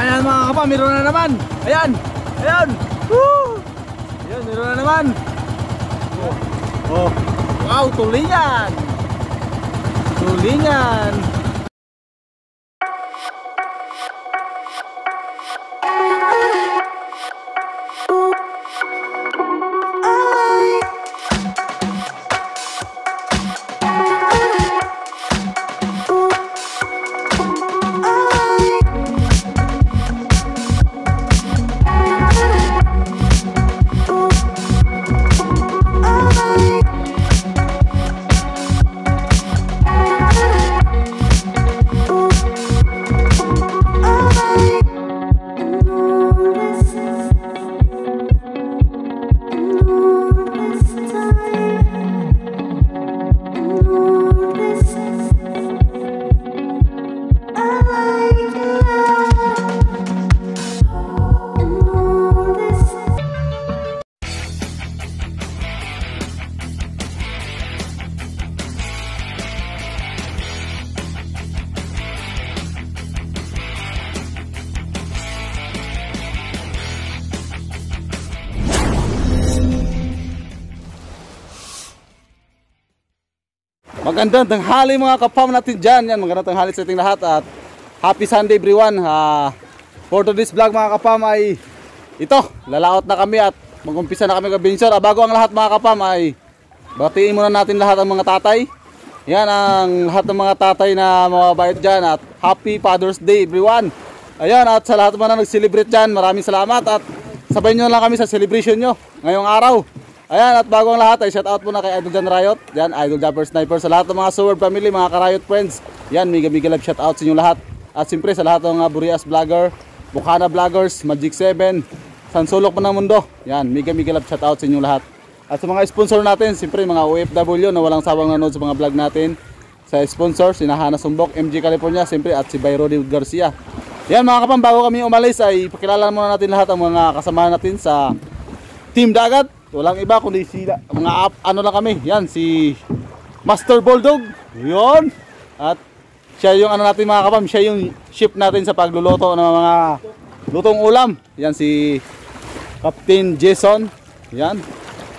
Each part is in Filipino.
Ayan mga kapam, meron na naman. Ayan. Ayan. Woo! Ayan, meron na naman. Oh. Wow, tulingan. Tulingan. Magandang tanghali mga kapam natin dyan. Yan, magandang tanghali sa ating lahat at happy Sunday everyone. For today's vlog mga kapam ay ito, lalaot na kami at mag-umpisa na kami mag-adventure. Bago ang lahat mga kapam ay batiin muna natin lahat ng mga tatay. Yan ang lahat ng mga tatay na mababait dyan at happy Father's Day everyone. Ayan, at sa lahat naman na nag-celebrate dyan, maraming salamat at sabay nyo lang kami sa celebration nyo ngayong araw. Ayan, at bago ang lahat ay shout out muna kay Idol Jan Riot. Yan, Idol Jumper Sniper, sa lahat ng mga Sword family, mga ka-Riot friends. Yan, mega love shout out sa inyo lahat. At siyempre sa lahat ng mga Burias vlogger, Bukana vloggers, Magic 7, Sansulok pa ng mundo. Yan, mega love shout out sa inyo lahat. At sa mga sponsor natin, siyempre mga OFW na walang sawang nanood sa mga vlog natin. Sa sponsor, si Hana Sumbok, MG California, siyempre at si Bayrodi Garcia. Yan mga kapam, bago kami umalis ay pakilala muna natin lahat ang mga kasama natin sa Team Dagat. Walang iba kundi sila, mga ano lang kami. Yan, si Master Bulldog. Yun. At siya yung ano natin mga kapam, siya yung chef natin sa pagluluto ng mga lutong ulam. Yan si Captain Jason. Yan.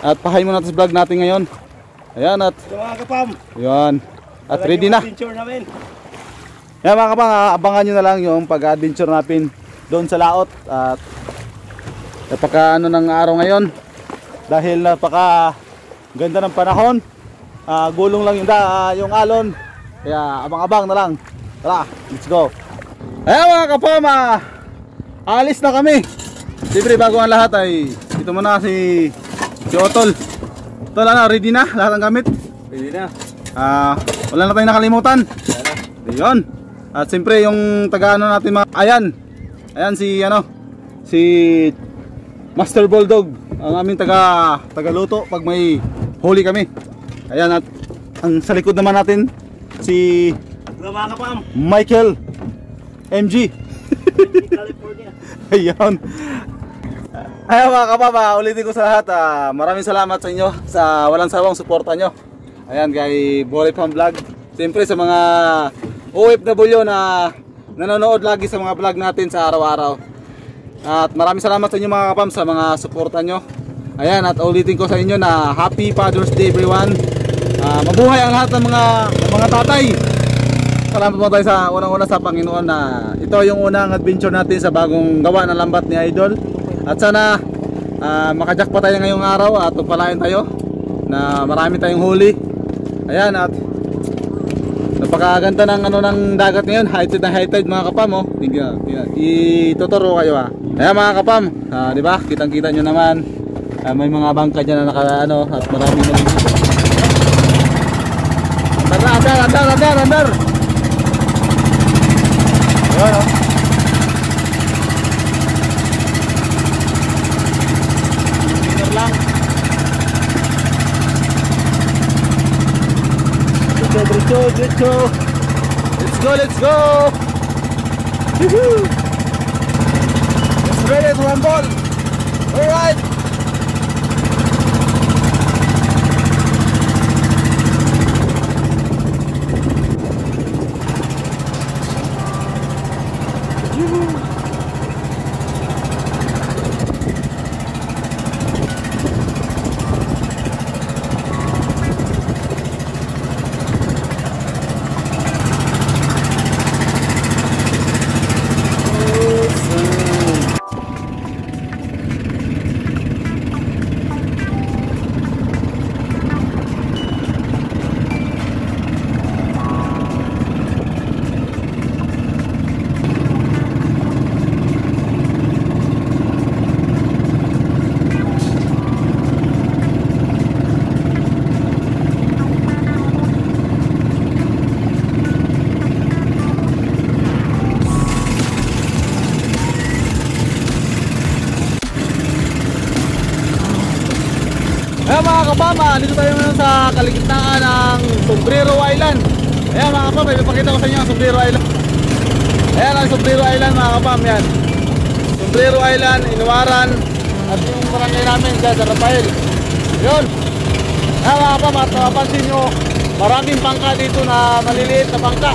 At pahay muna natin sa vlog natin ngayon. Ayan at mga kapam. Yan. At ready na. Yan mga kapam, abangan nyo na lang yung pag-adventure natin doon sa laot. At napaka ano ng araw ngayon. Dahil napaka ganda ng panahon, gulong lang yung alon, kaya abang-abang na lang. Tara, let's go. Ayan mga kapam, alis na kami. Siyempre bago ang lahat ay ito muna si Otol. Tol, ano, ready na lahat ng gamit? Ready na. Wala na tayong nakalimutan. Ayun. At siyempre yung taga-ano natin mga ayan si Master Bulldog, ang aming tagaluto pag may huli kami. Ayan, at ang sa likod naman natin si Michael MG California. Ayan. Ayan mga kapam, ulitin ko sa lahat, maraming salamat sa inyo sa walang sawang suporta nyo. Ayan, kay Boy Pam Vlog. Siyempre sa mga OFW na nanonood lagi sa mga vlog natin sa araw-araw. At maraming salamat sa inyo mga kapam sa mga suporta nyo. Ayan, at ulitin ko sa inyo na happy Father's Day everyone. Mabuhay ang lahat ng mga tatay. Salamat po tayo sa unang-una sa Panginoon na ito yung unang adventure natin sa bagong gawa ng lambat ni Idol. At sana makajack pa tayo ngayong araw at pagpalain tayo na marami tayong huli. Ayan, at napakaganda ng ng dagat ngayon, high tide mga kapam. Tingnan, ituturo kayo Ayan mga kapam, di ba? Kitang-kita nyo naman. May mga bangka dyan na naka-ano at maraming nalilito. Andar! Ayan Pinir lang. Let's go! Woohoo! Ready to rumble. Alright. mga kapama, dito tayo ngayon sa kaligitnaan ng Sombrero Island. Ayan mga kapam, may papakita ko sa inyo ang Sombrero Island. Ayan ang Sombrero Island mga kapam, yan. Sombrero Island, Inuaran, at yung barangay namin dyan sa Rafael. Yun. Ayan mga kapam, at mapapansin nyo, maraming bangka dito na maliliit na bangka.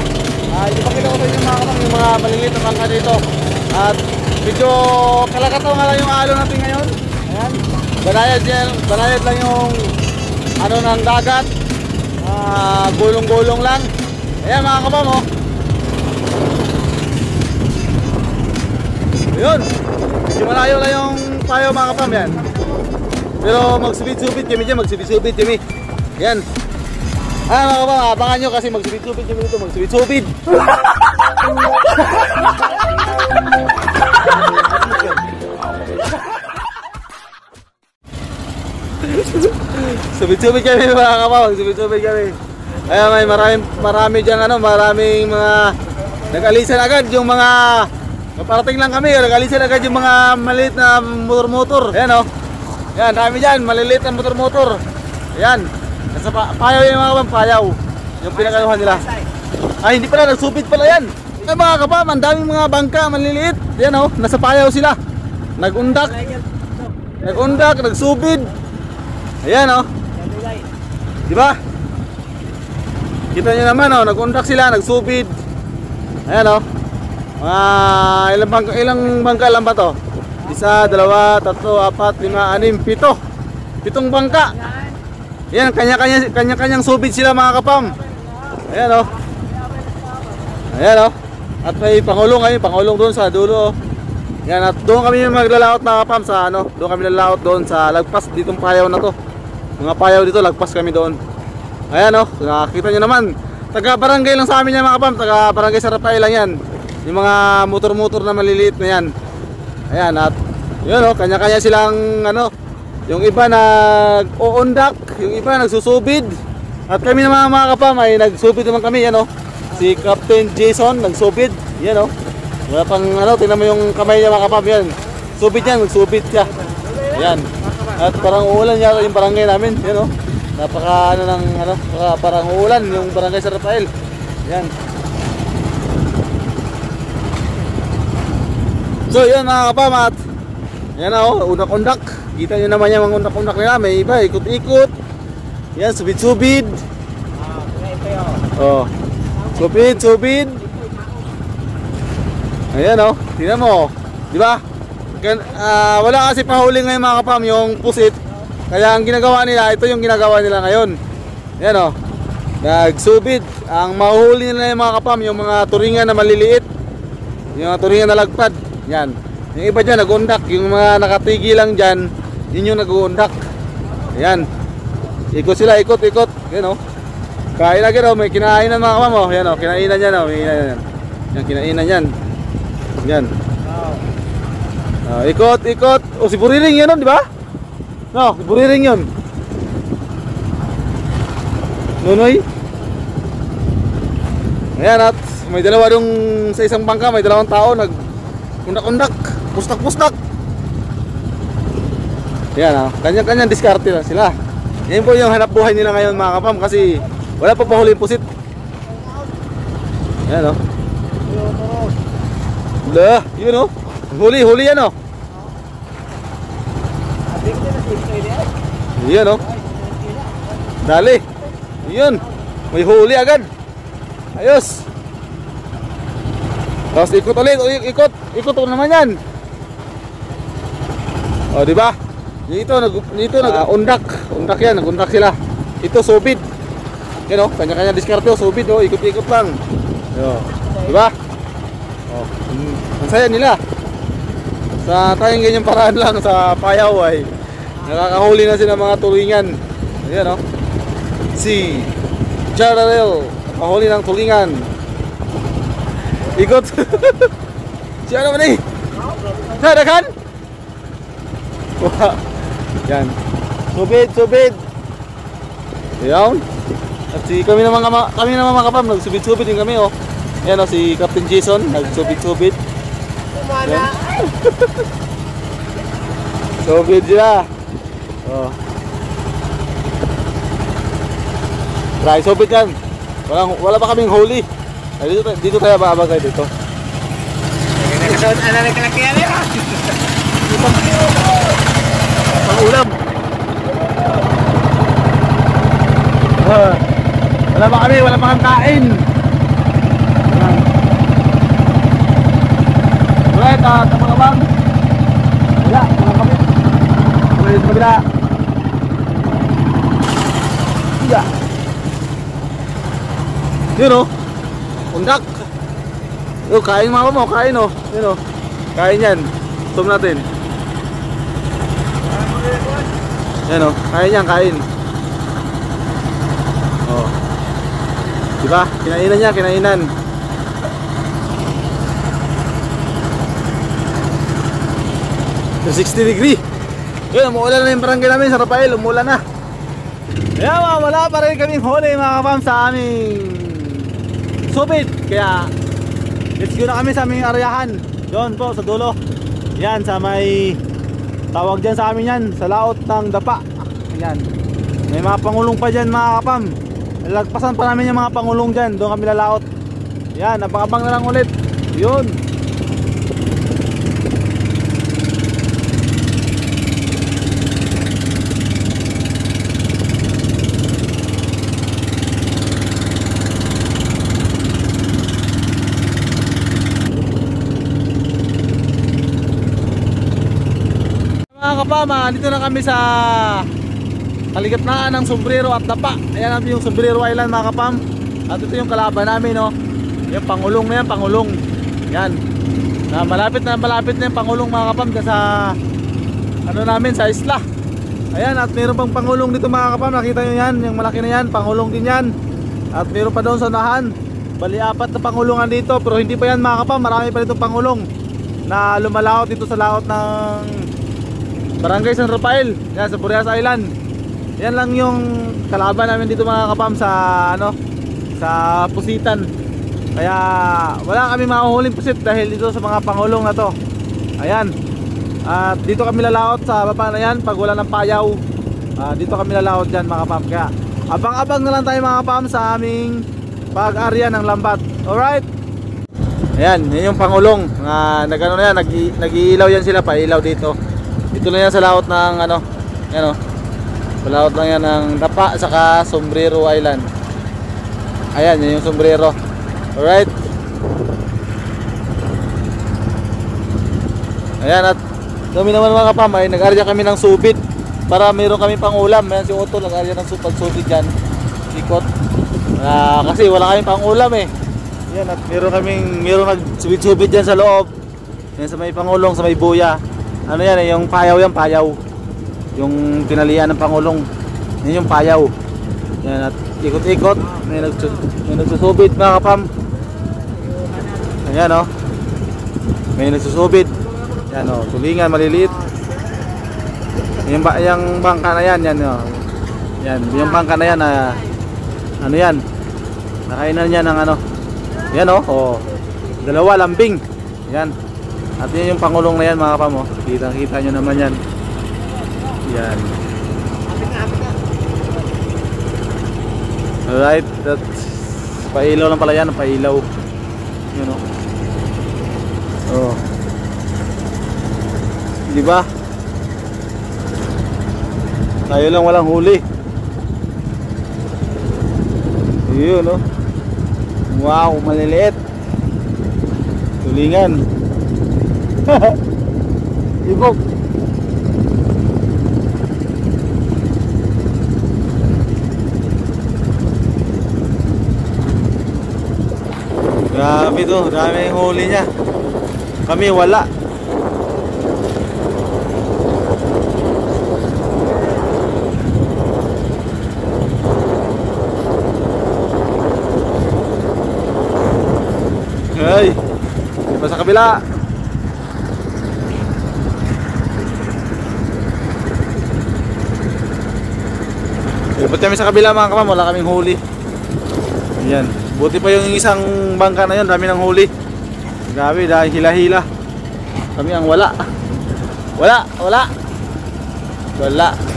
Ipakita ko sa inyo mga kapam, yung mga maliliit na bangka dito. At medyo kalakataw nga lang yung alon natin ngayon. Ayan. Banayad lang yung ano ng dagat. Gulong-gulong lang. Ayan mga kapam, oh. Yun. Medyo malayo lang yung payo mga kapam yan. Pero magsubid-subid kami dyan, magsubid-subid kami. Yan. Mga kapam, abangan nyo kasi magsubid-subid kami dito, magsubid-subid. Subid-subid kami mga kapam, subid-subid kami. Kaya may marami dyan ano, maraming mga nag-alisan agad yung mga parating lang kami, nag-alisan agad yung mga maliit na motor-motor. Ayan oh. Ayan, dami dyan, maliliit na motor-motor. Ayan. Nasa payaw yung mga kapam, payaw. Yung pinakaluhan nila. Ay, hindi pala, nagsubid pala yan. Ay mga kapam, ang daming mga bangka, maliliit. Ayan oh, nasa payaw sila. Nag-undak, nagsubid. Ayan oh. Diba? Kita nyo naman oh, nag-undak sila, nagsubid. Ayan oh. Ilang bangka lang ba to? Isa, dalawa, tatlo, apat, lima, anim, pito. Pitong bangka. Ayan, kanya-kanyang subid sila mga kapam. Ayan oh. Ayan oh. At may pangulong ngayon, pangulong doon sa dulo oh. Yan, at doon kami maglalaot mga kapam sa ano, doon kami lalaot doon sa lagpas ditong payaw na to. Mga payaw dito, lagpas kami doon. Ayan oh, nakakita nyo naman. Taga barangay lang sa amin yan mga kapam, taga barangay sa Rafael lang yan. Yung mga motor-motor na maliliit na yan. Ayan, at yun oh, kanya-kanya silang ano, yung iba nag-uundak, yung iba nagsusubid. At kami naman mga kapam ay nagsubid naman kami, yan oh. Si Captain Jason nagsubid, yan oh. Wala pang ano, tingnan mo yung kamay niya mga kapam, yan. Subid yan, nagsubid siya. Yan. At parang uulan yata yung barangay namin, yan oh. Napaka ano ng ano, parang uulan yung barangay sa Rafael. Yan. So yan mga kapam, at yan oh, undak-undak. Kita nyo naman yung mga undak-undak nila, may iba ikot-ikot. Yan, subid-subid. Oh. Subid. Ayan oh, tingnan mo, di ba? Wala kasi pahuli ngayon mga kapam yung pusit. Kaya ang ginagawa nila, ito yung ginagawa nila ngayon. Ayan oh, nagsubid. Ang mahuhuli nila yung mga kapam, yung mga turingan na maliliit, yung mga turingan na lagpad. Yan. Yung iba dyan nag-undak, yung mga nakatigil lang dyan, yun yung nag-undak. Ayan. Ikot sila, ikot. Ayan oh. Kain agad oh, may kinainan mga kapam oh. Ayan oh, kinainan yan oh, may kinainan yan. Yan, kinainan yan. Yan. Ikot. O si Buriring yun, di ba? No, si Buriring yun. Nunoy. Ayan, at may dalawa dong sa isang bangka, may dalawang tao nag-undak, pustak. Ayan, kanya-kanyang diskarte na sila. Yan po yung hanap buhay nila ngayon mga kapam, kasi wala pa pahuli yung pusit. Ayan o. Lah, yun oh. Huli yan oh. Yan oh. Dali. Yun. May huli agad. Ayos. Tapos ikot ulit, ikot naman yan. Oh, di ba? Dito nag-undak yan, nag-undak sila. Ito subid. Yan oh, kanya-kanya diskarte oh, subid oh, ikot-ikot lang. Yo. Di ba? Oh, ang saya nila. Sa tayong ganyang paraan lang sa payaw ay nakakahuli na sila mga tulingan. Ayan o. Si Jararel, nakahuli ng tulingan. Ikot. Si ano man eh? Sadakan? Yan. Subid. Ayan. At si kami naman mga kapam, nagsubid-subid din kami oh. Yan o, si Captain Jason, nagsubid-subid. Kumana! Subid sila. Oh. Dry subit yan. Wala pa kaming huli. Ay, dito tayo babagay dito. Ano na kalakihan yan? Pang ulam. Wala pa kami, wala pa kang kain. Alright, mga bang. Wala kami. Wala sa kabila. Yeah. Yun o. Undak. Yun, kain mga mo, kain o. Yun o. Kain yan. Tum natin. Yan o, kain yan, kain. O. Diba? Kinainan niya, kinainan. So 60 degree. Yun, umuulan na yung barangay namin sa Rafael, umuulan na. Kaya wala pa rin kaming huli mga kapam sa aming subit. Kaya let's go na kami sa aming arayahan. Doon po sa dulo. Yan sa may tawag dyan sa amin yan, sa laot ng dapa. Yan. May mga pangulong pa dyan mga kapam. Lagpasan pa namin yung mga pangulong dyan. Doon kami lalaot. Yan, abang-abang na lang ulit. Yun. Mga kapama, dito na kami sa kaligitnaan ng sombrero at dapa. Ayan natin yung Sombrero Island mga kapam. At ito yung kalaban namin, no? Yung pangulong na yan, pangulong. Yan. Malapit na yung pangulong mga kapam dyan sa ano namin, sa isla. Ayan, at meron pang pangulong dito mga kapam. Nakita nyo yan, yung malaki na yan, pangulong din yan. At meron pa doon sa unahan. Bali 4 na pangulungan dito. Pero hindi pa yan mga kapam, marami pa dito pangulong na lumalaot dito sa laot ng Barangay San Rafael, yan, sa Burias Island. Yan lang yung kalaban namin dito mga kapam sa ano, sa pusitan. Kaya wala kami mahuhuling pusit dahil dito sa mga pangulong na to. Ayan. At dito kami lalaot sa baba na yan pag wala ng payaw. Dito kami lalaot dyan mga kapam. Kaya abang-abang na lang tayo mga kapam sa aming pag-area ng lambat. Alright. Ayan, yun yung pangulong. Nag-ano na yan, nag-iilaw yan sila, pailaw dito. Dito na yan sa laot ng ano, yan o. Laot lang yan ng dapa saka Sombrero Island. Ayan, yun yung sombrero. Alright. Ayan, at kami naman mga kapam ay nag-arya kami ng subit para mayroon kami pang ulam. Ayan si Otto, nag-arya ng subit dyan. Ikot. Kasi wala kami pang ulam eh. Ayan, at mayroon nag-subit dyan sa loob. Ayan sa may pangulong, sa may buya. Ano yan eh, yung payaw yan, payaw. Yung tinalian ng pangulong. Yan yung payaw. Yan, at ikot-ikot. May nagsusubid mga kapam. Ayan o. May nagsusubid. Yan o, tulingan, maliliit. Yung bangka na yan, yan o. Yan, yung bangka na yan, ano yan. Nakainan niya ng ano. Yan o, dalawa, lambing. Yan. At yun yung pangulong na yan mga kapam, kita nyo naman yan. Yan. Alright, that's pailaw lang pala yan, pailaw. Yun o. Oh. Diba? Tayo lang walang huli. Yun o. Wow, maliliit. Tulingan. Ibog. Grabe to, dami yung huli niya. Kami wala. Hey, iba sa kabila. Buti kami sa kabila mga kapam, wala kaming huli. Ayan, buti pa yung isang bangka na yun, dami ng huli. Grabe, dahil hila-hila. Kami ang wala. Wala.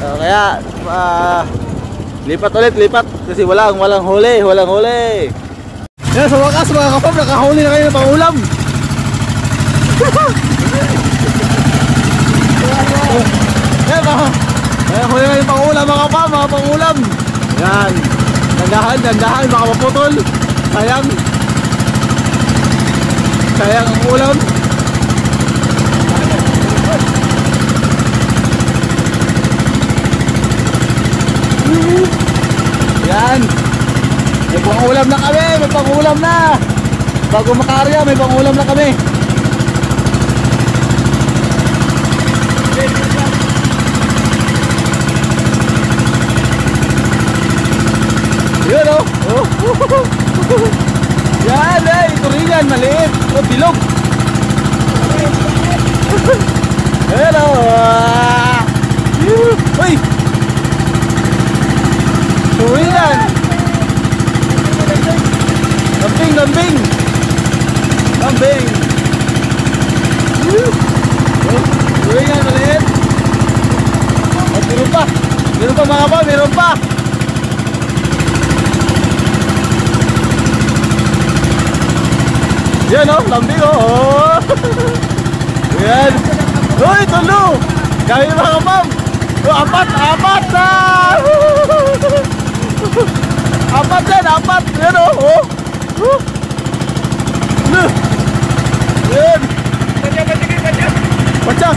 Kaya Lipat ulit, lipat. Kasi walang huli, walang huli. Yan, sa wakas mga kapam, nakahuli na kayo ng pangulam. Yan, huli na kayo ng pangulam mga kapam, mga pangulam. Yan, dandahan, baka maputol. Sayang. Sayang ang ulam. Yan. May pangulam na kami, may pangulam na. Bago makarya, may pangulam na kami. Yun o. Yan, ito rin yan, maliit. O, bilog. Ayan o. Uy. Uy yan. Lambing. Uy yan, maliit. O, meron pa mga kapam, meron pa. Yan o, lambing o. Yan. Uy, tulo. Gawin mga kapam. Apat na. Apat yan. Yan o. Yan. Baca.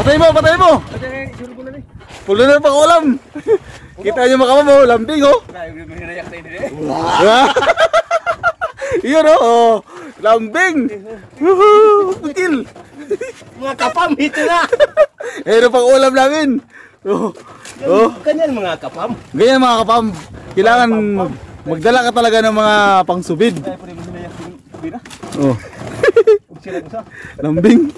Patay mo. Pulo na pang ulam. Kita nyo mga kapam, lambing o. Yun o. Lambing. Kukil. Mga kapam, ito na. Ano pang ulam namin. Ganyan mga kapam. Ganyan mga kapam. Kailangan magdala ka talaga ng mga pangsubid. Oh. Lambing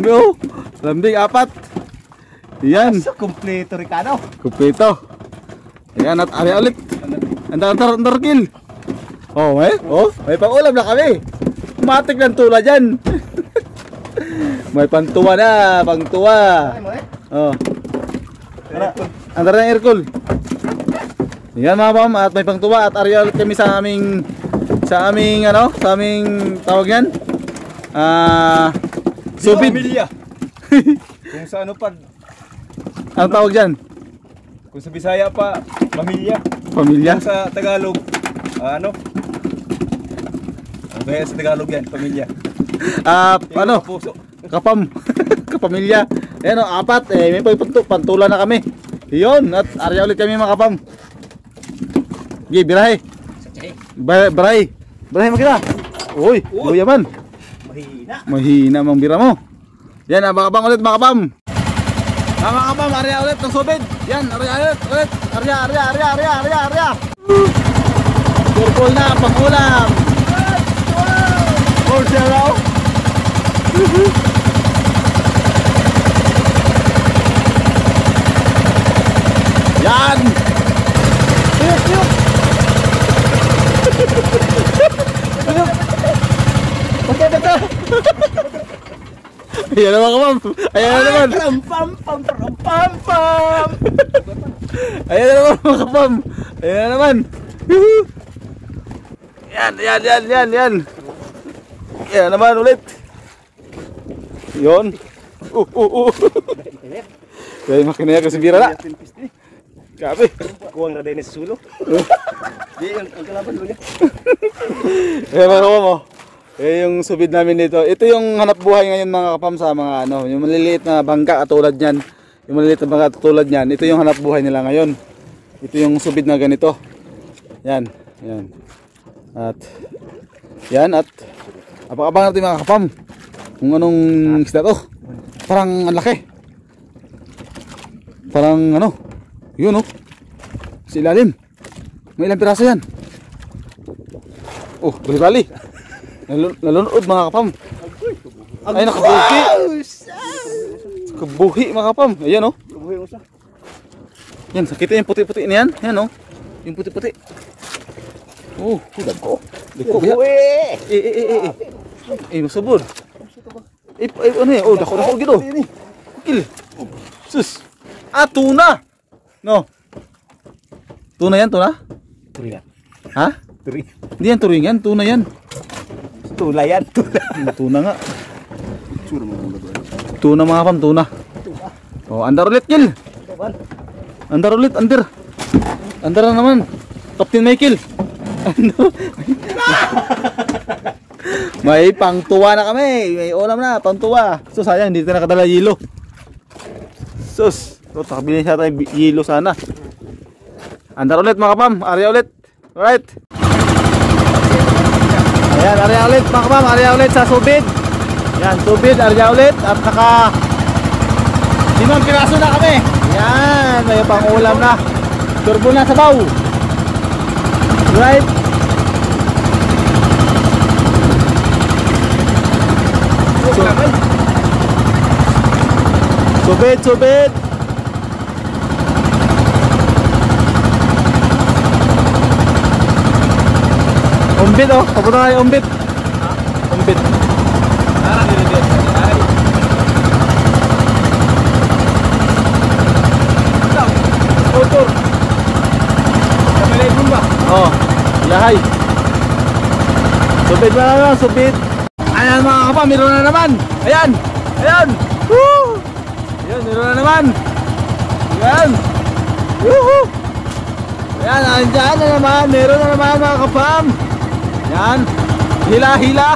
oh. Lambing 4. Yan. Kompleto Ricardo. Kumpleto. Ayan at ari ulit. Andar kill. Oh, may pang-ulam na kami. Matik ng tula dyan. May pantuwa na, pangtuwa. Oh. Andar na aircall. Yan mga pam, at may pangtuwa at ari ulit kami sa aming tawag yan. Subid. Kung sa ano pa, Anong tawag dyan? kung sa Bisaya pa, pamilya. Pamilya? Kung sa Tagalog, ano? Kaya sa Tagalog yan, pamilya. Ano? Puso. Kapam. Kapamilya. Ayan o, 4. May pantula na kami. Yun. At arya ulit kami mga kapam. Sige, birahe. Birahe makita. Uy, yaman. Mahina mang bira mo. Yan, abang ulit mga kapam. Mga kapam, arya ulit ng subid. Yan, arya ulit. Arya. Purple na, pangulam. Oh, siya raw. Yan. Yuk. Betul. Ayan naman kapam. Ayan naman. Pam. Ayan naman mga kapam. Ayan naman. Yan. Yan naman ulit. Yon. Kaya makinaya kasi bira na. Kape. Kuwang na din sa sulo. Di ang kalaban dulu. Ayan mga kapam oh. Yung subid namin dito. Ito yung hanap buhay ngayon mga kapam sa mga yung maliliit na bangka katulad niyan. Yung maliliit na bangka katulad niyan. Ito yung hanap buhay nila ngayon. Ito yung subid na ganito. Yan. At abang natin mga kapam kung anong isda to. Parang ang laki. Parang yun sa ilalim. May ilang piraso yan. Oh, bali. Nalunod mga kapam. Ay, nakabuhi. Kabuhi mga kapam. Ayan yan, sakitin yung puti-puti niyan. Yan yung puti-puti. Oh, dagko. Masubod. Ano yan? Oh, dako gitu. Kil. Sus. Ah, tuna. No. Tuna yan, tuna? Turingan. Ha? Turing. Hindi yan turingan, tuna yan. Tula yan. Tula. Tuna nga. Tuna mga kapam, tuna. Oh, andar ulit, Gil. Andar ulit, andar. Andar na naman. Captain Michael. Ano? May pangtuwa na kami. May ulam na, pangtuwa. So sayang, hindi tayo nakadala yelo. Sus. So, takabilin siya tayo yelo sana. Andar ulit mga kapam. Area ulit. Alright. Ayan, area ulit mga kapam. Area ulit sa subid. Yan, subid, area ulit. At naka 5 piraso na kami. Yan, may pang ulam na. Turbo na sabaw. Right. Subid, subid. Umbit oh, papunta tayo umbit. Umbit. Motor. Kamilay pun ba? Oh, yahay. Subid ba na, subid. Ayan mga kapam, meron na naman. Ayan, ayan. Woo! Ayan, meron na naman. Ayan. Woohoo! Ayan, andyan na naman. Meron na naman mga kapam. Ayan. Hila, hila.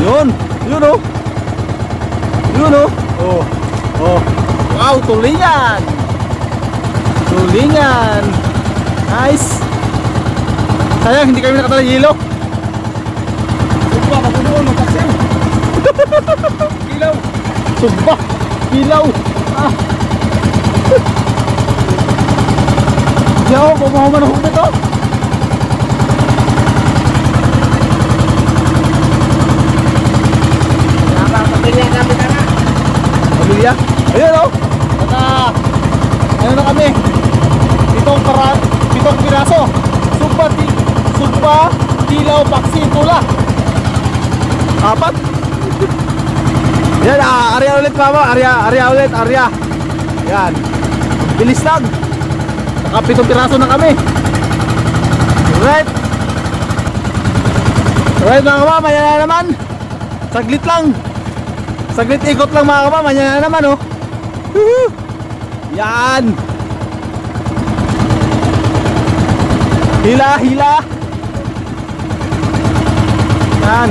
Yun. Yun oh. Yun oh. Oh. Oh. Wow, tulingan. Tulingan. Nice. Sayang hindi kami nakatala yelo. Sugba, mapunuon mo kasi. Kilaw. Sugba. Kilaw. Ah. Di ako, pumahuman ako dito. Pamilya namin na na. Pamilya? Ayun o. Ano na kami? 7 piraso. Sugba, tilaw, paksi, tula. 4. Yan, area ulit mama. Area ulit, area. Yan. Bilis lang. Naka 7 piraso na kami. Right. Right mga mama, yan na naman. Saglit lang. Saglit ikot lang mga kapama, yan na naman oh. Yan. Hila, hila. Yan.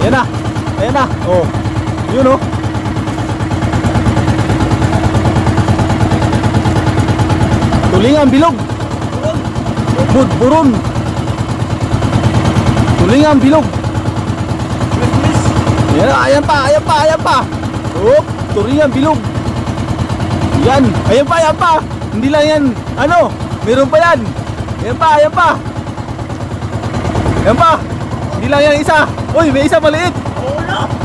Yan na. Ayan na. Oh. Yun oh. Tulingan bilog. Buron. Tulingan bilog. Yan na, ayan pa, ayan pa, ayan pa. Oh, tulingan bilog. Yan, ayan pa. Hindi lang yan, ano, meron pa yan. Ayan pa, ayan pa. Ayan pa. Hindi lang yan isa. Uy, may isa maliit.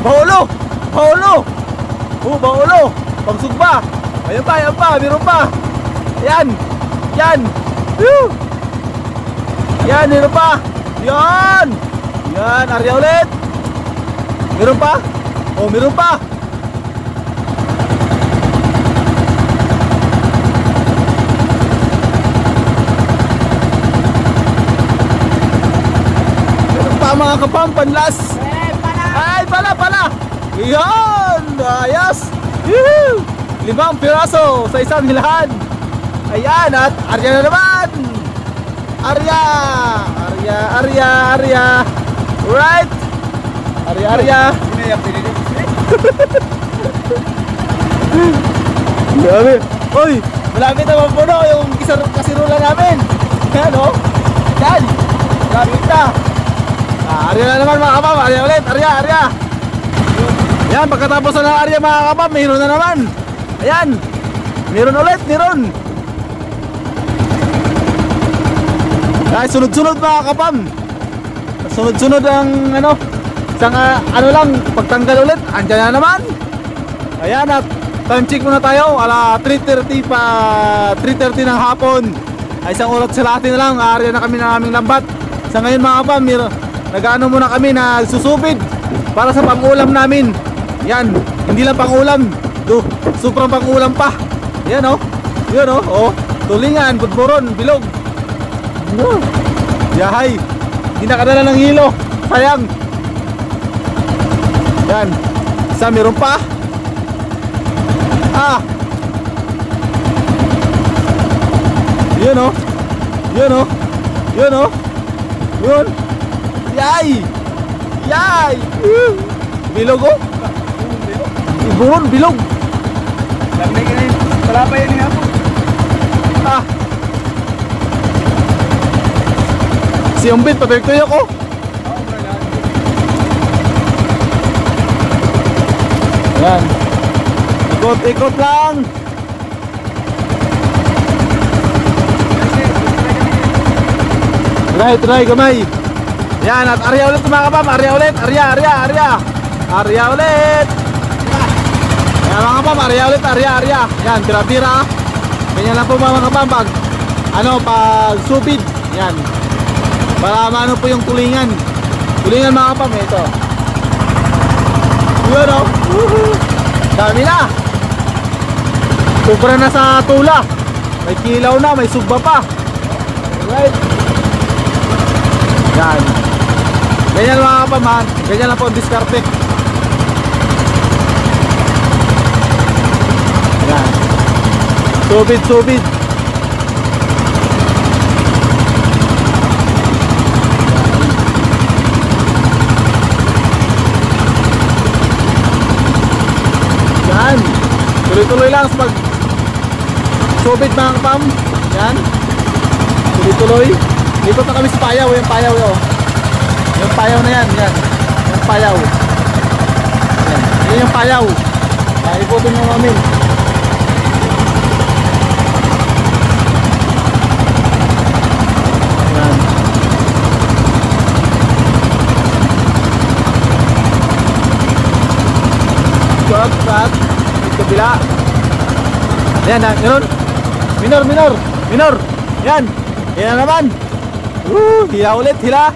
Baholo. Baholo. Oh, baholo. Pangsugba. Ayan pa, meron pa. Yan. Yan. Woo! Yan, meron pa. Yan. Yan, area ulit. Meron pa? Oh, meron pa. Meron pa mga kapam, panlas. Ay, pala. Yan, ayos. 5 piraso sa isang hilahan. Ayan, at area na naman. Area. Right. Area. Dami. Uy, malapit na mapuno yung kasirula namin. Yan o. Yan. Malapit na. Area na naman mga kapam. Area ulit. Area. Yan, pagkatapos na area mga kapam, mayroon na naman. Ayan. Meron ulit. Ay, sunod-sunod mga kapam. Sunod-sunod ang ano, isang ano lang, pagtanggal ulit, andyan na naman. Ayan, at time check muna tayo, ala 3:30 ng hapon. ay isang ulat sa lahat na lang, area na kami ng aming lambat. Sa ngayon mga kapam, nag-ano muna kami, nagsusubid para sa pang-ulam namin. Yan, hindi lang pang-ulam, sobrang pang-ulam pa. Yan oh, yun oh, tulingan, budburon, bilog. Yahay, hindi nakadala ng hilo, sayang. Yan, isa meron pa. Yun oh, yun oh, yun oh, yun. Yay, yay. Bilog oh, budburon, bilog. Lamig na yun. Wala pa yan nga po. Si Umbit, patuloy ako. Yan. Ikot-ikot lang. Try gamay. Yan, at area ulit mga kapam. Area ulit. Area ulit. Yan mga kapam, area ulit. Area. Yan, tira-tira. Ganyan lang po mga kapam. Pag subid. Yan. Para maano po yung tulingan. Tulingan mga kapam, ito. Yun o. Dami na. Sobra na sa tula. May kilaw na, may sugba pa. Alright. Yan. Ganyan mga kapam ha. Ganyan lang po ang diskarte. Yan. Subid. Tuloy-tuloy lang sa pag subid mga kapam. Yan. Tuloy-tuloy. Dito na kami sa payaw. Yung payaw yun. Yung payaw na yan. Yan. Yung payaw. Yan. Yan yung payaw. Ikutin nyo namin. Yan. Cut. Kabila. Ayan na, ganun. Minor. Yan. Yan na naman. Hila ulit, hila.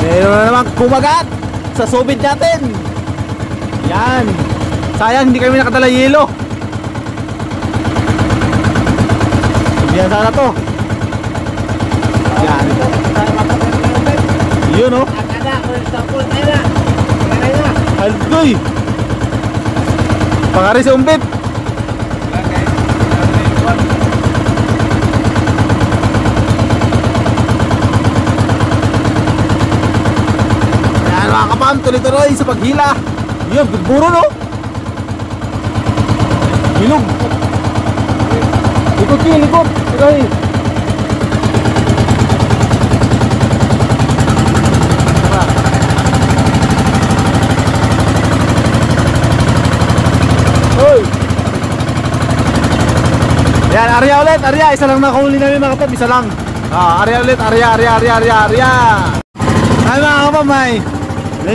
Meron na naman kumagat sa subid natin. Yan. Sayang hindi kami nakadala yelo. Yan sana to. Yan. Yun o. Algoy. Pangari si Umbit. Yan mga kapam, tuloy-tuloy sa paghila. Yun, budburo no. Bilog. Likot. Okay. Yan, area ulit, isa lang nakahuli namin mga kapam, isa lang. Area ulit, area. Ay mga kapam, may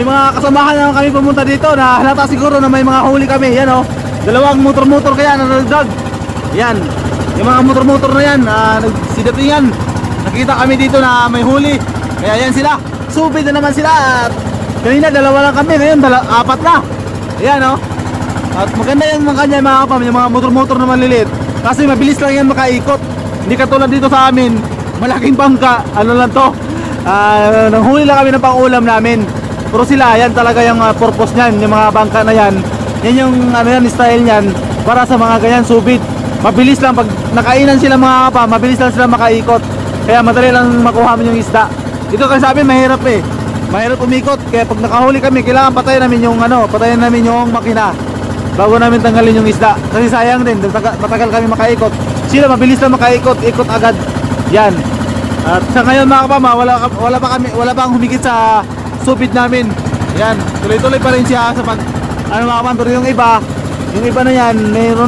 mga kasamahan naman kami pumunta dito na halata siguro na may mga huli kami. Yan o, dalawang motor kaya na nagdag. Yan, yung mga motor na yan, nagsidatingan. Nakita kami dito na may huli. Kaya yan sila, subid na naman sila. At kanina dalawa lang kami, ngayon apat na. Yan o. At maganda yung mga kanya mga kapam, yung mga motor na maliliit. Kasi mabilis lang yan makaikot. Hindi katulad dito sa amin, malaking bangka, ano lang to, nanghuli lang kami ng pang-ulam namin. Pero sila, yan talaga yung purpose nyan, yung mga bangka na yan. Yan yung style nyan, para sa mga ganyan subid. Mabilis lang, pag nakainan sila mga kapam, mabilis lang sila makaikot. Kaya madali lang makuha mo yung isda. Dito kasi sa amin, mahirap mahirap umikot. Kaya pag nakahuli kami, kailangan patayin namin yung makina bago namin tanggalin yung isda. Kasi sayang din, matagal kami makaikot. Sila mabilis lang makaikot, ikot agad. Yan. At sa ngayon mga kapam, wala pang humigit sa subid namin. Yan, tuloy-tuloy pa rin siya sa pag mga kapam. Pero yung iba na yan, meron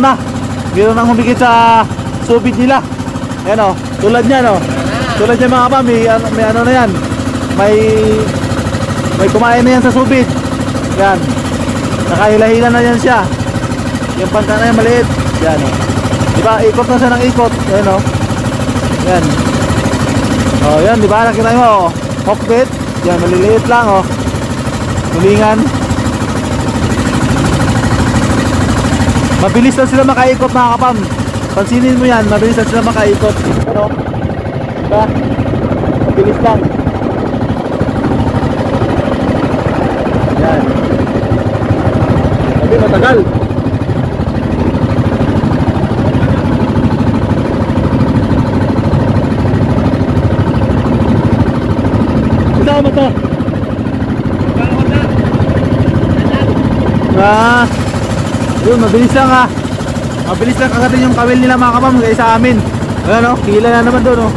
nang humigit sa subid nila. Yan o, tulad niyan o. Tulad niyan mga kapam, may ano na yan. May kumain na yan sa subid. Yan. Nakahila-hila na yan siya. Yung pangka na yan maliit. Yan o. Diba, ikot na siya ng ikot. Ayan o. Yan. Oh, yan, di ba? Nakita mo, oh. Hawkbait. Yan, maliliit lang, oh. Tulingan. Mabilis lang sila makaikot, mga kapam. Pansinin mo yan, mabilis lang sila makaikot. Ano? Diba? Mabilis lang. Yan. Sabi, matagal. Kasama to. Yun, mabilis lang ha. Mabilis lang kagatin yung kawil nila mga kapam kaya sa amin. Ayan o, kila na naman doon o.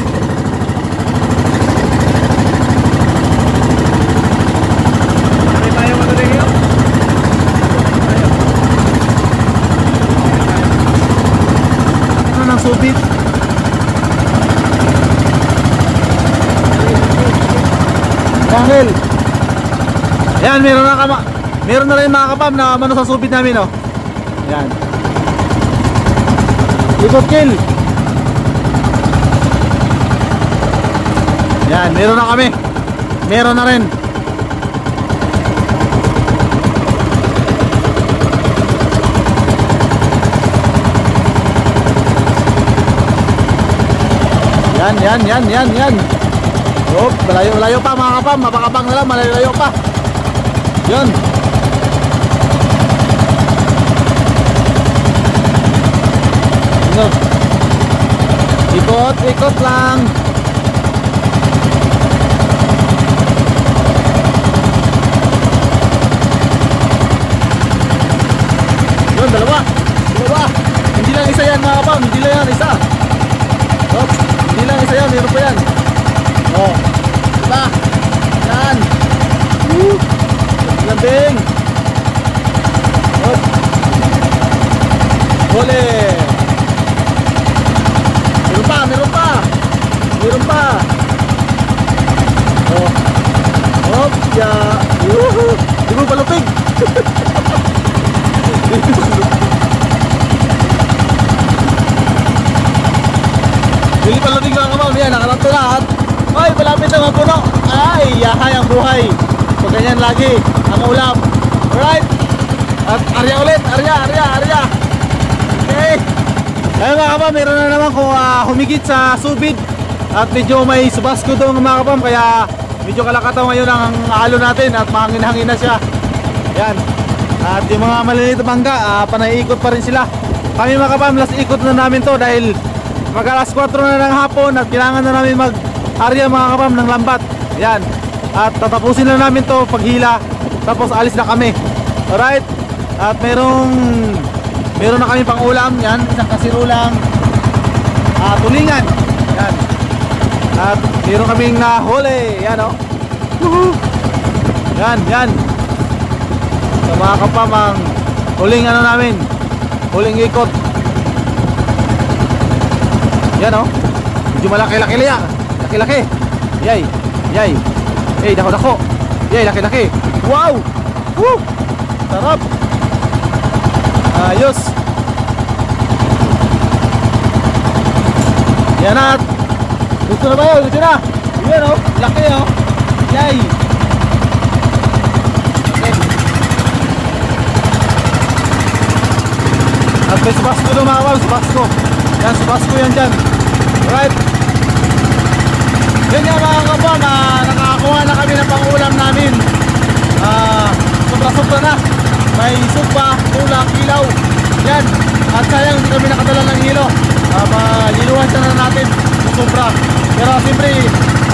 Ano nang subit? Angel. Ayan, meron na rin mga kapam na mano sa subit namin o. Ayan. Ikot kill. Yan, meron na kami. Meron na rin. Yan. Oh, malayo pa mga kapam. Mapakapang na lang, malayo pa. Yun. Ikot lang. Yun, dalawa. Hindi lang isa yan mga kapam. Hindi lang yan isa. Oh, hindi lang isa yan. Meron pa yan. Oh, diba? Yan. Lambing. Oh. Huli. Meron pa. Oh. Hop, ya. Woohoo. Di mo palupig. Hindi palupig mga kapam. Yan, nakalanto lahat. Ay, malapit na mga puno. Ay, yahay ang buhay. So, ganyan lagi ang ulam. Alright. At arya ulit. Arya. Okay. Ayun mga kapam, meron na naman kung humigit sa subid. At medyo may subasko doon mga kapam. Kaya medyo kalakataw ngayon ang halo natin. At mahangin-hangin na siya. Yan. At yung mga maliliit na bangga, panaiikot pa rin sila. Kami mga kapam, last ikot na namin to. Dahil mag alas 4 na ng hapon. At kailangan na namin mag-arya mga kapam ng lambat. Yan. At tatapusin na namin to paghila. Tapos alis na kami. Alright. At meron na kami pang ulam. Yan, isang kasirulang tulingan. Yan. At meron kaming nahuli. Yan o. Yan. So mga kapam, ang huling ano namin, huling ikot. Yan o. Medyo malaki-laki. Yay. Hey, dako. Yay, laki-laki. Wow. Woo. Sarap. Ayos. Yan at gusto na ba yun? Gusto na. Yan o. Laki o. Yay. Okay. At may subasko doon mga kapal. Subasko yan dyan. Alright. Yan nga mga kapal. Nakakuha na kami ng pangulam namin. Sobra-sobra na. May supa, tulak, ilaw. Yan. At sayang hindi kami nakadala ng hilo. Liluhan siya na natin. Sobra. Pero siyempre,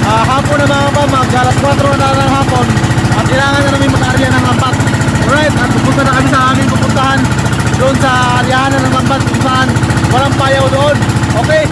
hapon na mga kapam, alas 4 na ng hapon. At kailangan na namin mag-arya ng lambat. Alright, at pupunta na kami sa aming pupuntahan. Doon sa aryahan ng lambat kung saan walang payaw doon. Okay.